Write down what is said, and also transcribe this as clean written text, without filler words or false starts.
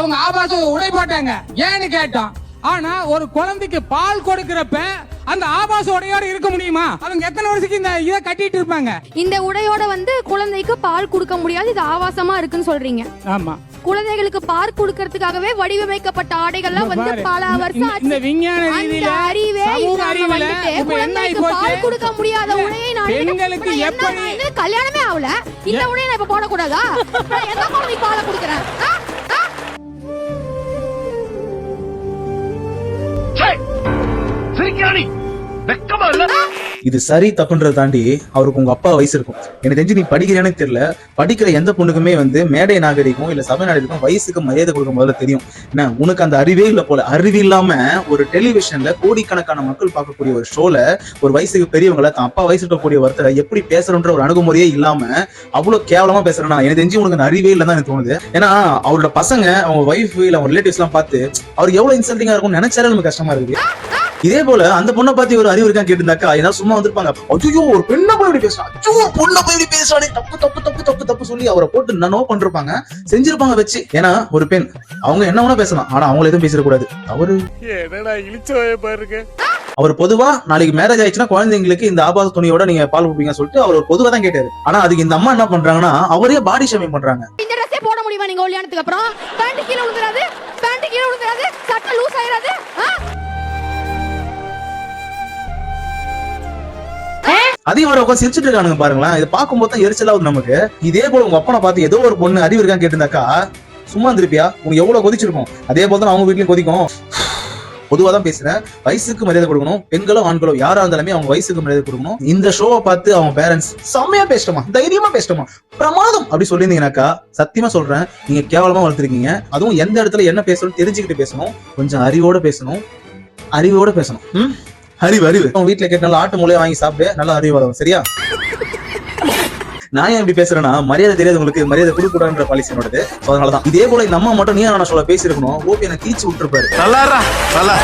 அவங்க ஆபாச உடை போட்டாங்க, ஏன்னு கேட்டோம். ஆனா ஒரு குழந்தைக்கு பால் கொடுக்கிறப்ப அந்த ஆபாச உடையோட இருக்க முடியுமா? அவங்க எத்தனை வருஷத்துக்கு இந்த இதை கட்டிட்டு இருப்பாங்க? இந்த உடையோட குழந்தைக்கு பால் கொடுக்க முடியாது, இது ஆபாசமா இருக்குன்னு சொல்றீங்க. ஆமா, குழந்தைகளுக்கு பால் கொடுக்கறதுக்காகவே வடிவமைக்கப்பட்ட ஆடைகள்லாம் பல வருஷம் ஆச்சு. இந்த விஞ்ஞான ரீதியில சமூக அறிவில இப்ப என்ன ஆகி போச்சு? பால் கொடுக்க முடியாத உடையை நான் பெண்களுக்கு எப்படி கல்யாணமே ஆகல, இந்த உடையை நான் இப்ப போட கூடாதா? எந்த குழந்தைக்கு பாலை கொடுக்கறேன்? இது சரி தப்புன்றதை தாண்டி அவருக்கு உங்க அப்பா வயசு இருக்கும். எனக்கு தெரிஞ்சு நீ படிக்கிறேன்னு தெரியல. படிக்கிற எந்த பொண்ணுக்குமே மேடை நாகரிகம் இல்ல சபை நாகரிகம் வயசுக்கு மரியாதை கொடுக்க முதல்ல தெரியும். என்ன உனக்கு அந்த அறிவே இல்ல போல. அறிவு இல்லாம ஒரு டெலிவிஷன்ல கோடிக்கணக்கான மக்கள் பார்க்கக்கூடிய ஒரு ஷோல ஒரு வயசுக்கு பெரியவங்களை தான் அப்பா வயசு இருக்கக்கூடிய ஒருத்தரை எப்படி பேசுறன்ற ஒரு அணுகுமுறையே இல்லாம அவ்வளவு கேவலமா பேசுறேன்னா எனக்கு தெரிஞ்சு உனக்கு அந்த அறிவே இல்லதான் எனக்கு தோணுது. ஏன்னா அவரோட பசங்க அவங்க ஒய்ஃப் இல்ல அவங்க ரிலேட்டிவ்ஸ் எல்லாம் பார்த்து அவர் எவ்வளவு இன்சல்டிங்கா இருக்கும்னு நினைச்சாலே நமக்கு கஷ்டமா இருக்கு. இதே போல அந்த பொண்ணை பார்த்து ஒரு அறிவு இருக்கான்னு கேட்டிருந்தாக்கா ஏதாவது சும்மா வந்திருப்பாங்க, ஐயோ ஒரு பெண்ணை போய் இப்படி பேசுறான், ஐயோ பொண்ணை போய் இப்படி பேசுறானே, தப்பு தப்பு தப்பு தப்பு தப்பு சொல்லி அவரை போட்டு நோ பண்ணிருப்பாங்க, செஞ்சிருப்பாங்க வச்சு. ஏன்னா ஒரு பெண் அவங்க என்ன வேணா பேசலாம், ஆனா அவங்கள எதுவும் பேசிடக்கூடாது. அவரு அவர் பொதுவா நாளைக்கு மேரேஜ் ஆயிடுச்சுன்னா குழந்தைங்களுக்கு இந்த ஆபாச துணியோட நீங்க பால் குடிப்பீங்கன்னு சொல்லிட்டு அவர் ஒரு பொதுவா தான் கேட்டாரு. ஆனா அதுக்கு இந்த அம்மா என்ன பண்றாங்கன்னா அவரே பாடி ஷேமிங் பண்றாங்க. இந்த ட்ரெஸ்ஸே போட முடியுமா நீங்க கல்யாணத்துக்கு அப்புறம்? பேண்ட் கீழ விழுந்துறாது, பேண்ட் கீழ விழுந்துறாது, சட்டை லூஸ் ஆயிராது. அதையும் வர உட்காந்து சிரிச்சுட்டு இருக்கானுங்க பாருங்களேன். இதை பார்க்கும்போது தான் எரிச்சலாவது நமக்கு. இதே போல உங்க அப்பனை பார்த்து ஏதோ ஒரு பொண்ணு அறிவு இருக்கான்னு கேட்டிருந்தாக்கா சும்மா இருந்திருப்பியா? உனக்கு எவ்வளவு கொதிச்சிருக்கும். அதே போல தான் அவங்க வீட்லயும் கொதிக்கும். பொதுவா தான் பேசுறேன். வயசுக்கு மரியாதை கொடுக்கணும். பெண்களோ ஆண்களோ யாரா இருந்தாலுமே அவங்க வயசுக்கு மரியாதை கொடுக்கணும். இந்த ஷோவை பார்த்து அவங்க பேரண்ட்ஸ் செம்மையா பேசிட்டோமா, தைரியமா பேசிட்டோமா, பிரமாதம் அப்படி சொல்லியிருந்தீங்கன்னாக்கா சத்தியமா சொல்றேன் நீங்க கேவலமா வளர்த்துருக்கீங்க. அதுவும் எந்த இடத்துல என்ன பேசணும் தெரிஞ்சுக்கிட்டு பேசணும். கொஞ்சம் அறிவோட பேசணும், அறிவோட பேசணும். அறிவு அறிவு உங்க வீட்டுல கேட்டாலும் ஆட்டு மூலையை வாங்கி சாப்பிட்டு நல்லா அறிவு வளரும். சரியா? நான் ஏன் இப்படி பேசுறேன்னா மரியாதை தெரியாது உங்களுக்கு, மரியாதை கொடுக்கூடாதுன்ற பாலிசி என்னோடது. அதனாலதான் இதே போல இந்த அம்மா மட்டும் நீ நான் சொல்ல பேசிருக்கணும். ஓகே எனக்கு தீச்சு விட்டுருப்பாரு. நல்லா